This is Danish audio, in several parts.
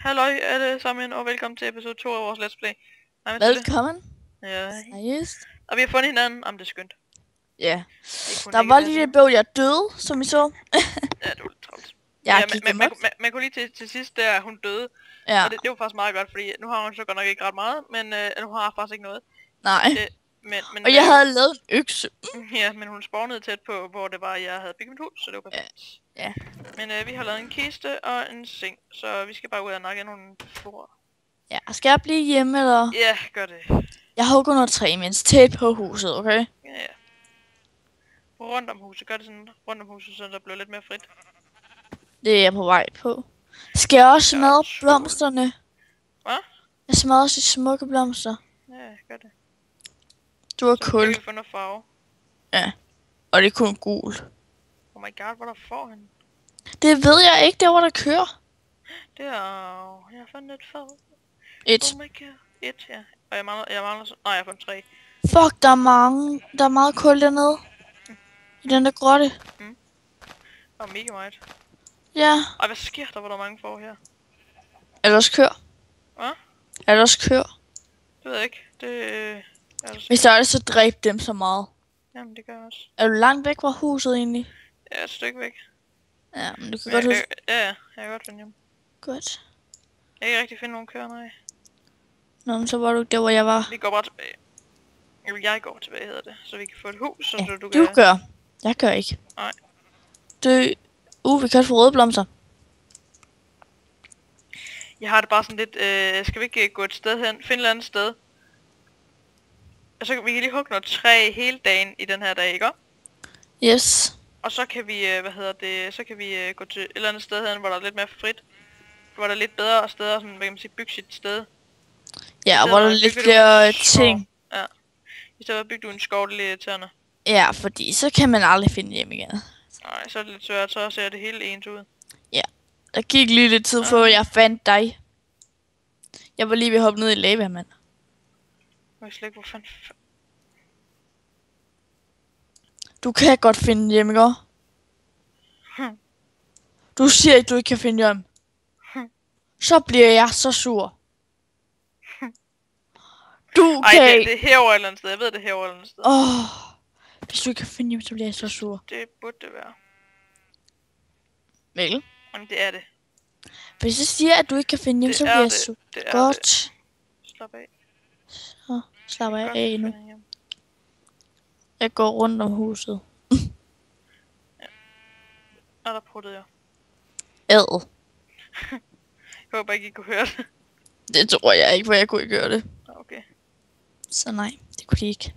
Halløj alle sammen, og velkommen til episode 2 af vores Let's Play. Hej Mathilde. Velkommen. Ja. Seriøst? Og vi har fundet hinanden. Jamen, det er skønt. Ja. Kunne Der ikke var være lige det. det bøv, jeg døde, som I så. Ja, det var lidt travlt. Jeg Ja, gik man kunne lige til sidst, der hun døde. Ja. Og det var faktisk meget godt, fordi nu har hun så godt nok ikke ret meget, men nu har jeg faktisk ikke noget. Nej. Men og jeg havde lavet en økse. Ja, men hun spawnede tæt på, hvor det var, jeg havde bygget mit hus, så det var perfekt. Ja. Men vi har lavet en kiste og en seng, så vi skal bare ud og nakke nogle spor. Ja, skal jeg blive hjemme, eller? Ja, gør det. Jeg hugger noget træ, mens tæt på huset, okay? Ja. Rundt om huset, gør det sådan rundt om huset, så der bliver lidt mere frit. Det er jeg på vej på. Skal jeg også smadre blomsterne? Hvad? Jeg smadrer også de smukke blomster. Ja, gør det. Du har Så kul. kan vi få noget farve. Ja. Og det er kun gul. Oh my god, hvor der får han. Det ved jeg ikke, der hvor der kører. Det er... Jeg har fundet et farve. Et. Oh my god. Et, ja. Og jeg mangler så... Nej, jeg har fundet 3. Fuck, der er mange. Der er meget kul dernede. I den der grotte. Og mega meget. Ja. Ej, hvad sker der, hvor der er mange får her? Er der også kør? Hvad? Er der også kør? Det ved jeg ikke. Det... Hvis der er det, så dræb dem så meget. Jamen, det gør jeg også. Er du langt væk fra huset egentlig? Jeg er et stykke væk. Ja, men du kan godt huske. Ja, jeg kan godt finde hjem. Godt. Jeg kan ikke rigtig finde nogen køer, nej. Nå, men så var du der, hvor jeg var. Vi går bare tilbage. Eller jeg går tilbage, hedder det. Så vi kan få et hus, så Ja, du du kan... gør. Jeg gør ikke. Nej. Vi kan også få røde blomster. Jeg har det bare sådan lidt... skal vi ikke gå et sted hen? Finde et eller andet sted? Og så kan vi lige hugge noget træ hele dagen i den her dag, ikke? Yes. Og så kan vi, så kan vi gå til et eller andet sted hen, hvor der er lidt mere frit. Hvor der er lidt bedre steder, sådan, hvad kan man sige, bygge sit sted. Ja, hvor der er lidt flere ting. Ja. I stedet for at bygge du en skov, det er lidt irriterende. Ja, fordi så kan man aldrig finde hjem igen. Nej, så er det lidt svært, så ser det hele ens ud. Ja. Der gik lige lidt tid, før jeg fandt dig. Jeg var lige ved at hoppe ned i lava, mand. Jeg ved slet ikke, hvor fanden... Du kan godt finde hjem, ikke? Du siger ikke, du ikke kan finde hjem. Så bliver jeg så sur. Du Ej, kan... det er herovre et eller andet sted. Jeg ved, det er herovre et eller andet sted. Hvis du ikke kan finde hjem, så bliver jeg så sur. Det burde det være. Vel? Men det er det. Hvis jeg siger, at du ikke kan finde hjem, så bliver jeg sur. Godt. Slap af. Så slapper jeg af nu. Jeg går rundt om huset. Ja. Og der pruttede jeg. Ad. Jeg håber ikke, I kunne høre det. Det tror jeg ikke, for jeg kunne ikke gøre det. Okay. Så nej, det kunne de ikke.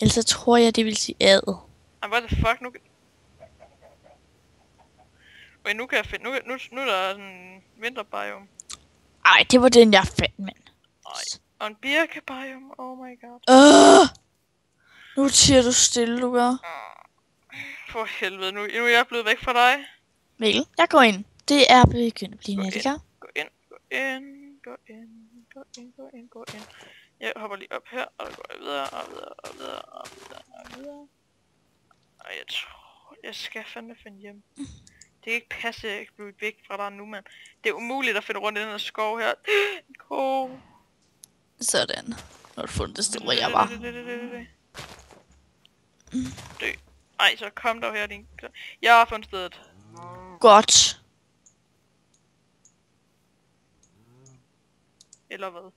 Ellers så tror jeg, det vil sige ad. Ej, what the fuck, nu... Okay, nu kan jeg finde... Nu er der sådan en vinterbiome. Ej, det var den, jeg fandt, mand. Ej, og en birkebiome. Oh my god. Nu siger du stille, du gør. For helvede, nu er jeg blevet væk fra dig. Mikkel, jeg går ind. Det er begyndt at blive nat, ikke? Gå ind. Jeg hopper lige op her, og så går jeg videre, og videre. Og jeg tror, jeg skal fandme finde hjem. Det kan ikke passe, at jeg ikke bliver væk fra dig nu, mand. Det er umuligt at finde rundt i den her skov her. En ko. Sådan. Nu har du fundet det sted, hvor jeg var. Dø. Ej, så kom dog her, din... Jeg har fundet stedet. Godt. Eller hvad?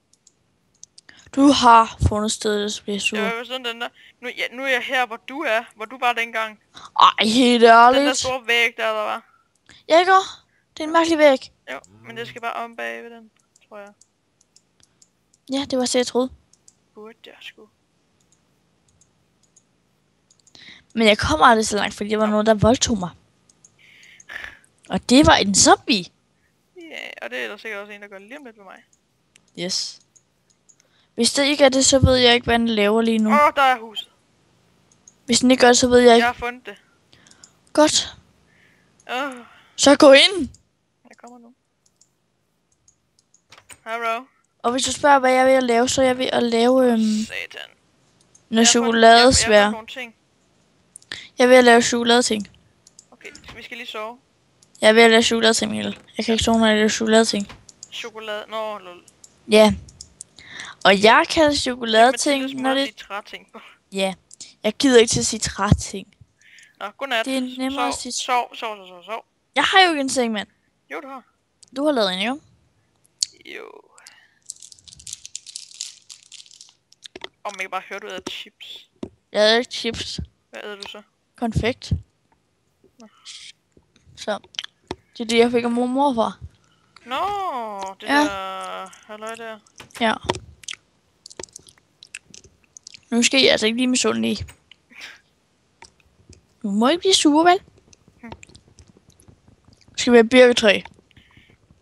Du har fundet stedet, så bliver jeg sur. Jeg var sådan den der... Nu er jeg her, hvor du er. Hvor du var dengang. Ej, helt ærligt. Den der store væg, der var. Ja, ikke? Det er en mærkelig væg. Jo, men det skal bare om bag ved den, tror jeg. Ja, det var så jeg troede. Burde jeg sgu. Men jeg kom aldrig så langt, fordi der var nogen, der voldtog mig. Og det var en zombie. Ja, og det er der sikkert også en, der gør lige om lidt ved mig. Yes. Hvis det ikke er det, så ved jeg ikke, hvad den laver lige nu. Der er huset. Hvis den ikke gør det, så ved jeg ikke. Jeg har fundet det. Godt. Så gå ind. Jeg kommer nu. Hello. Og hvis du spørger, hvad jeg er ved at lave, så er jeg ved at lave Satan. noget chokoladesvær. Jeg Jeg er ved at lave chokoladeting. Okay, vi skal lige sove. Jeg er ved at lave chokoladeting, Mikkel. Jeg kan ikke stå med at lave chokoladeting. Chokolade. Nå, lol. Ja. Og jeg kan Det er chokoladeting, Mathildes når måde at det... sige træting på. Ja. Jeg gider ikke til at sige træting. Nå, godnat. Det er nemmere at sige... Sov. Jeg har jo ikke en seng, mand. Jo, du har. Du har lavet en, jo? Jo. Om jeg kan bare høre, du æder chips. Jeg havde ikke chips. Hvad æder du så? Konfekt. Så. Det er det, jeg fik af mormor for. Nå, det Ja. der... Halløj der. Ja. Nu skal jeg altså ikke lige med solen i. Du må ikke blive sur, vel? Skal vi have birketræ?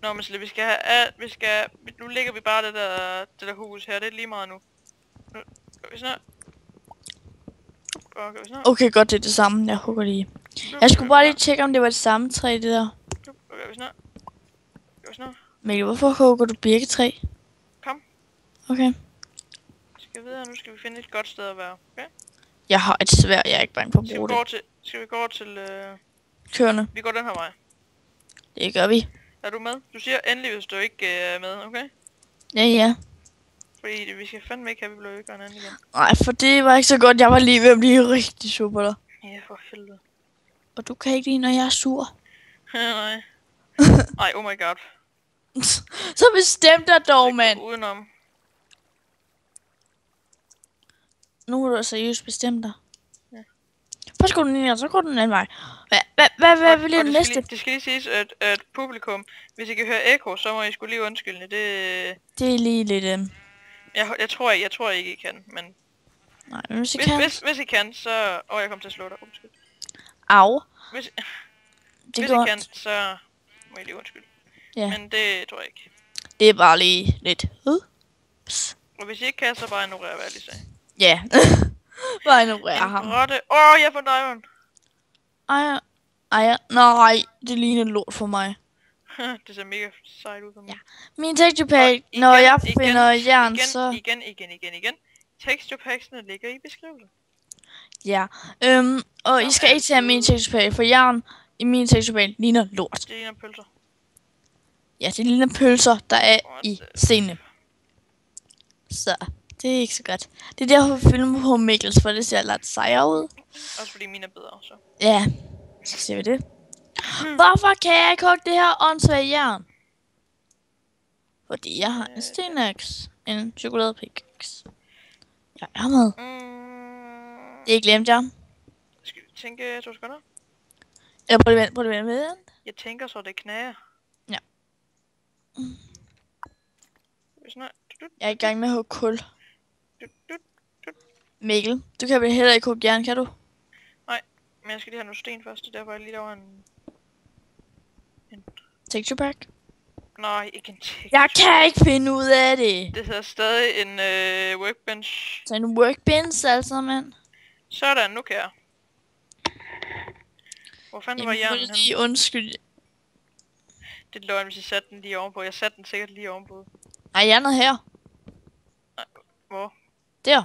Nå, men vi skal have... Nu lægger vi bare det der hus her. Det er lige meget nu. Nu gør vi sådan her. Gør vi sådan her. Okay, godt, det er det samme. Jeg hugger lige. Jeg skulle bare lige tjekke, om det var det samme træ, det der. Gør vi sådan her. Gør vi sådan her. Mikkel, hvorfor hugger du birketræ? Kom. Okay. Skal videre. Nu skal vi finde et godt sted at være. Okay? Jeg har et sværd, jeg er ikke bange for at Skal bruge vi det. gå til... Skal vi gå til... Kørende. Vi går den her vej. Det gør vi. Er du med? Du siger endelig, hvis du ikke er med, okay? Ja. Fordi vi skal fandme ikke have, vi blev ikke en anden igen. Nej, for det var ikke så godt. Jeg var lige ved at blive rigtig sur på dig. Ja, for helvede. Og du kan ikke lide, når jeg er sur. Nej. Ej, oh my god. Så bestem dig dog, mand. Udenom. Nu må du seriøst bestemme dig. Ja. Først går den ind, og så går den anden vej. Hvad vil det næste? Det skal lige siges, at publikum, hvis I kan høre ekko, så må I skulle lige undskylde. Det er lige lidt... Jeg tror ikke, I kan, men... Nej, men hvis I kan... Hvis I kan, så... jeg kom til at slå dig, undskyld. Au. Hvis Det I går kan, så må I lige undskylde. Ja. Men det tror jeg ikke. Det er bare lige lidt... Ups. Og hvis I ikke kan, så bare ignorer, hvad jeg lige sagde. Ja. Bare ignorer ham. En rotte. Jeg får diamond. Ej, nej, det ligner lort for mig. Det ser mega sejt ud for mig. Ja. Min texture pack, når jeg finder jern, så... Igen. Texture packsene ligger i beskrivelsen. Ja. Og I skal ikke tage min texture pack, for jern i min texture pack ligner lort. Det ligner pølser. Ja, det ligner pølser, der er i stenene. Så, det er ikke så godt. Det er derfor, vi filmer på Mikkels, for det ser lidt sejere ud. Også fordi mine er bedre, så. Ja, så ser vi det. Hvorfor kan jeg ikke hugge det her åndssvage jern? Fordi jeg har en stenaks. En chokoladepickaxe. Jeg er med. Det glemte jeg. Skal vi tænke 2 sekunder? Eller prøv det vent med den. Jeg tænker så, det knager. Ja. Jeg er i gang med at hugge kul. Mikkel, du kan vel heller ikke hugge jern, kan du? Nej, men jeg skal lige have nogle sten først, og derfor jeg lige laver en texture pack? Nej, ikke en texture. Jeg kan ikke finde ud af det. Det hedder stadig en workbench. Så en workbench, altså, mand. Sådan, nu kan jeg. Hvor fanden var jernen henne? Lige undskyld. Det er løgn, hvis jeg satte den lige ovenpå. Jeg satte den sikkert lige ovenpå. Nej, jernet her. Nej, hvor? Der.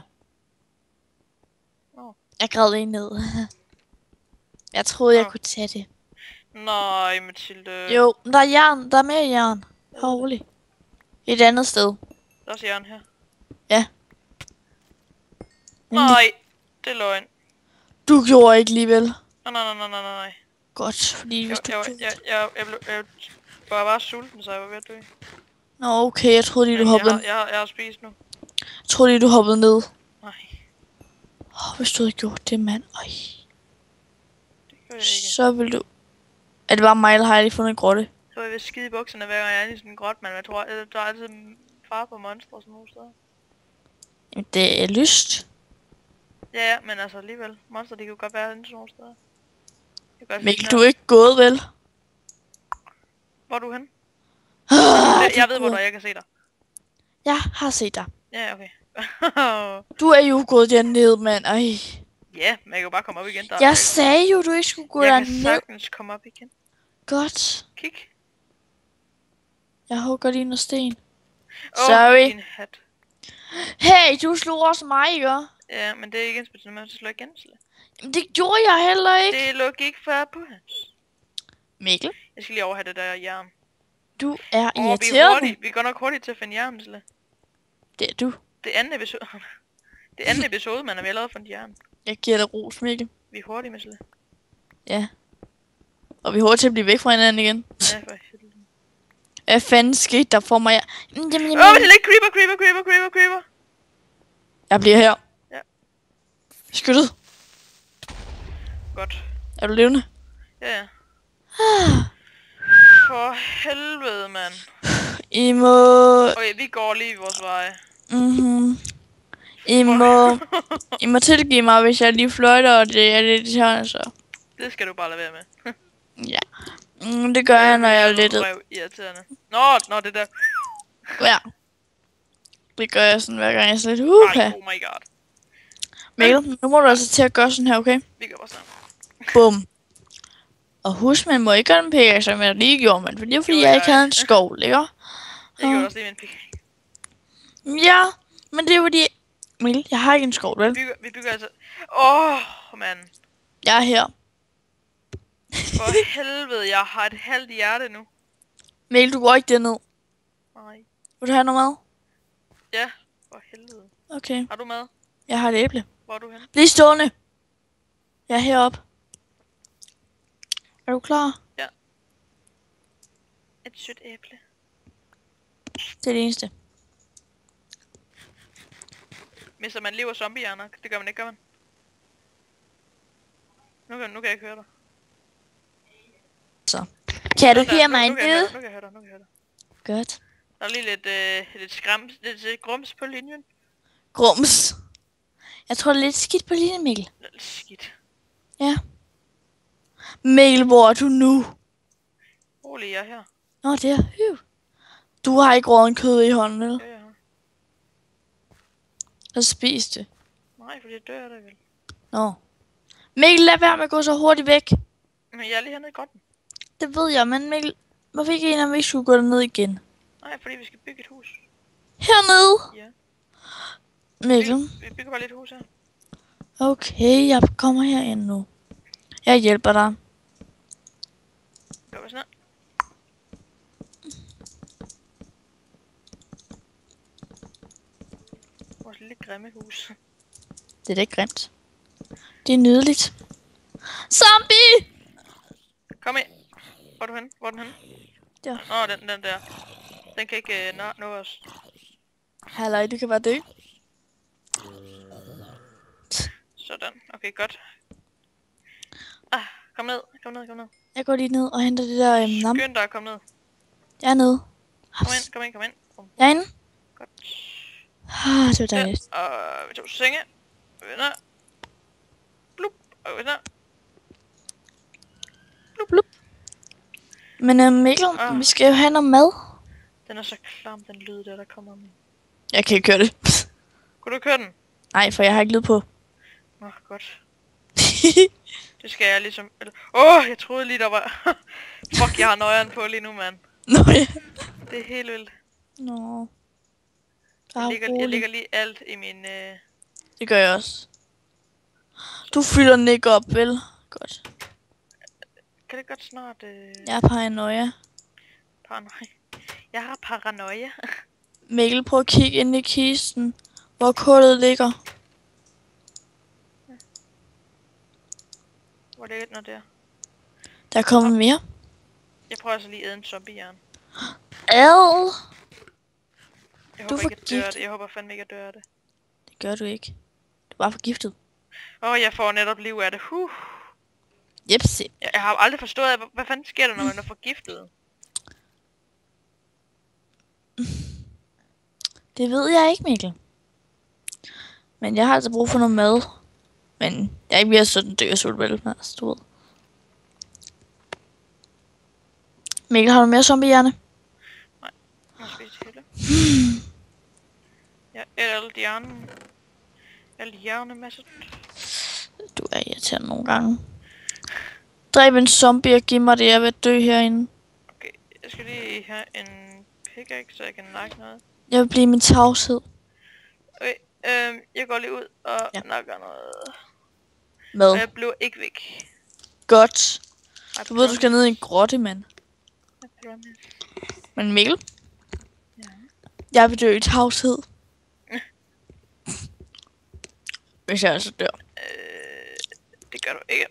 Nå. Jeg græd en ned. Jeg troede, jeg kunne tage det. Nej, Mathilde. Jo, der er jern. Der er mere jern. Rolig. Et andet sted. Der er også jern her. Ja. Nej, det er løgn. Du gjorde ikke alligevel. Nej. Godt, fordi hvis du... Jeg var bare sulten, så jeg var ved at dø. Nå, okay, jeg troede lige, du hoppede... Jeg har spist nu. Jeg troede lige, du hoppede ned. Nej. Hvis du havde gjort det, mand. Ej. Det gør jeg ikke. Så vil du... Er det bare mig, eller har jeg lige fundet en grotte? Så jeg vil skide i bukserne, hver gang jeg er i sådan en grot, men jeg tror, der er altid en far på monstre og sådan nogle steder. Jamen, det er lyst. Ja, men altså alligevel. Monster, de kan jo godt være inde sådan nogle steder. Mikkel, du er ikke gået, vel? Hvor er du henne? Jeg ved, hvor du er, jeg kan se dig. Jeg har set dig. Ja, okay. Du er jo gået derned, mand. Ej. Ja, men jeg kan jo bare komme op igen. Jeg sagde jo, du ikke skulle gå derned. Jeg kan sagtens komme op igen. Godt. Kig. Jeg hugger lige noget sten. Sorry. Din hat. Hey, du slog også mig, ikke? Ja, men det er ikke ensbetydende med, at du slår igen. Jamen, det gjorde jeg heller ikke. Det er logik for på hans. Mikkel? Jeg skal lige over have det der jern. Du er Vi er irriterende. hurtige. Vi går nok hurtigt til at finde jern, Sille. Det er du. Det anden episode... det anden episode, man har vi allerede fundet jern. Jeg giver dig ros, Mikkel. Vi er hurtige, Sille. Ja. Og vi er hurtigt til at blive væk fra hinanden igen. Ja, for helvede. Hvad fanden skete der for mig? Det er lidt creeper. Jeg bliver her. Ja. Skyttet. Godt. Er du levende? Ja. For helvede, mand. I må... Okay, vi går lige vores vej. I må tilgive mig, hvis jeg lige fløjter, og det er lidt irriterende, så. Det skal du bare lade være med. Ja. Det gør jeg, når jeg er lidt. Irriterende. Nå, det der. Ja. Det gør jeg sådan hver gang jeg er sådan lidt. Ej, oh my god. Mikkel, nu må du altså til at gøre sådan her, okay? Vi gør bare sådan. Bum. Og husk, man må ikke gøre en pickaxe, som jeg lige gjorde, men det er fordi, jeg ikke havde en skov, ikke? Jeg gjorde også lige med en pickaxe. Ja, men det er fordi... Mikkel, jeg har ikke en skov, vel? Vi bygger altså... mand. Jeg er her. For helvede, jeg har et halvt hjerte nu. Mikkel, du går ikke derned. Nej. Vil du have noget mad? Ja, for helvede. Okay. Har du mad? Jeg har et æble. Hvor er du henne? Bliv stående. Jeg er heroppe. Er du klar? Ja. Et sødt æble. Det er det eneste. Mister man liv af zombiehjerner? Det gør man ikke, gør man? Nu kan jeg ikke høre dig. Så. Kan du høre mig nu? nu? Nu kan jeg høre dig. Godt. Der er lige lidt grums på linjen. Grums. Jeg tror, det er lidt skidt på linjen, Mikkel. Lidt skidt. Ja. Mikkel, hvor er du nu? Rolig, jeg er her. Nå, det er Du har ikke råden kød i hånden, vel? Ja. Så spis det. Nej, for det dør der vel. Nå. Mikkel, lad være med at gå så hurtigt væk. Men jeg er lige hernede i grotten. Det ved jeg, men Mikkel, hvorfor ikke en af vi skulle gå derned igen? Nej, fordi vi skal bygge et hus. Hernede? Ja. Mikkel. Vi bygger bare lidt hus her. Okay, jeg kommer herind nu. Jeg hjælper dig. Gør vi sådan her. Vores lille grimme hus. Det er da ikke grimt. Det er nydeligt. Zombie! Kom ind. Hvor er du henne? Hvor er den henne? Der. Den der. Den kan ikke nå os. Halløj, du kan bare dø. Sådan. Okay, godt. Kom ned. Jeg går lige ned og henter det der nam. Skynd dig at komme ned. Jeg er nede. Kom ind. Jeg er inde. Godt. Det var dejligt. Ja, og vi tog senge. Venner. Blup. Og venner. Blup. Men Mikkel, vi skal jo have noget mad. Den er så klam, den lyd der kommer med. Jeg kan ikke køre det. Kunne du køre den? Nej, for jeg har ikke lyd på. Nå, godt. Det skal jeg ligesom... jeg troede lige, der var... Fuck, jeg har nøjeren på lige nu, mand. Nå ja. Det er helt vildt. Nå. Jeg lægger lige alt i min... Det gør jeg også. Du fylder den ikke op, vel? Godt. Kan det godt snart... Jeg er paranoia. Jeg har paranoia. Mikkel, prøv at kigge ind i kisten, hvor kullet ligger. Hvor ligger den der? Der kommer mere. Jeg prøver altså lige at æde en zombiehjern. Ad! Jeg håber fandme ikke, at dør af det. Det gør du ikke. Du er bare forgiftet. Jeg får netop liv af det. Jepsi. Jeg har aldrig forstået, hvad fanden sker der, når man er forgiftet? Det ved jeg ikke, Mikkel. Men jeg har altså brug for noget mad. Men jeg er ikke mere sådan død og sultvel, altså, du ved. Mikkel, har du mere zombiehjerne? Nej, jeg må spise hele. Jeg er alle hjernemasse. Du er irriterende nogle gange. Dræb en zombie og giv mig det, jeg vil dø herinde. Okay, jeg skal lige have en pickaxe, så jeg kan nakke noget. Jeg vil blive min tavshed. Okay, jeg går lige ud og nakker noget. Mad. Og jeg bliver ikke væk. Godt. Du ved, du skal ned i en grotte, mand. Eller hvad med? Men Mikkel, Ja. jeg vil dø i tavshed. Hvis jeg altså dør. Det gør du ikke.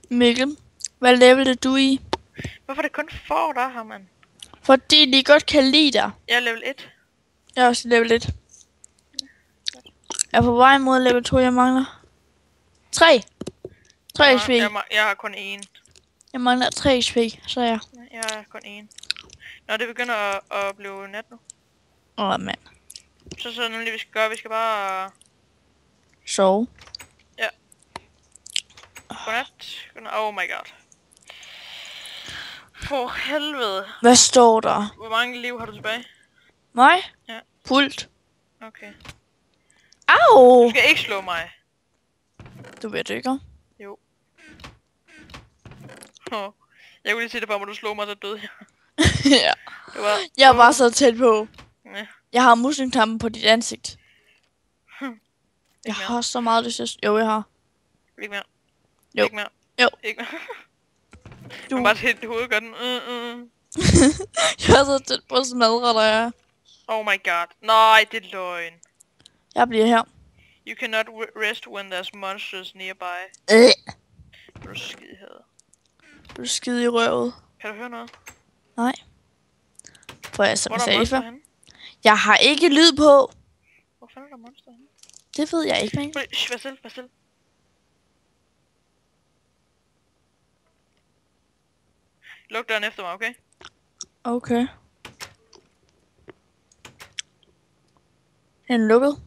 Mikkel, hvad level er du i? Hvorfor er det kun får der her, mand? Fordi de godt kan lide dig. Jeg er level 1. Jeg er også level 1. Jeg er på vej mod level 2, jeg mangler 3. 3 XP. Jeg har kun 1. Jeg mangler 3 XP, så ja. Jeg har kun 1. Nå, det begynder at blive nat nu. Mand. Så nemlig vi skal gøre, vi skal bare... Sove. Ja. Godnat. Oh my god. For helvede. Hvad står der? Hvor mange liv har du tilbage? Mig? Ja. Fuldt. Okay. Au! Du skal ikke slå mig. Du ved det ikke? Jo. Jeg kunne lige se det for mig, du slog mig, så døde jeg. Ja. Det var... Jeg er bare så tæt på. Ja. Jeg har muslimknappen på dit ansigt. Ikke Jeg mere. har så meget lyst til. Jo, jeg har. Ikke mere. Jo. Ikke mere. Jo. Ikke mere. Du. Du bare helt i hovedet gør den. Jeg er så tæt på at smadre dig. Oh my god. Nej, det er løgn. Jeg bliver her. You cannot rest when there's monsters nearby. Du Du er skide her. er skide i røvet. Kan du høre noget? Nej. For jeg som Hvor jeg er der sagde monster før. henne? Jeg har ikke lyd på. Hvor fanden er der monster henne? Det ved jeg ikke, men. Vær stille, vær stille. Luk døren efter mig, okay? Okay. Den er lukket.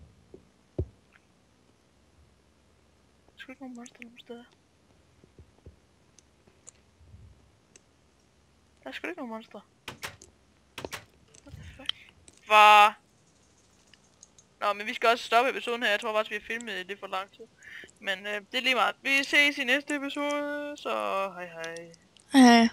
Der er sgu ikke nogen monster nogen steder. Der er sgu ikke nogen monster. What the fuck? Hvad? Nå, men vi skal også stoppe episoden her. Jeg tror faktisk, vi har filmet lidt for lang tid. Men det er lige meget. Vi ses i næste episode, så hej hej. Ja.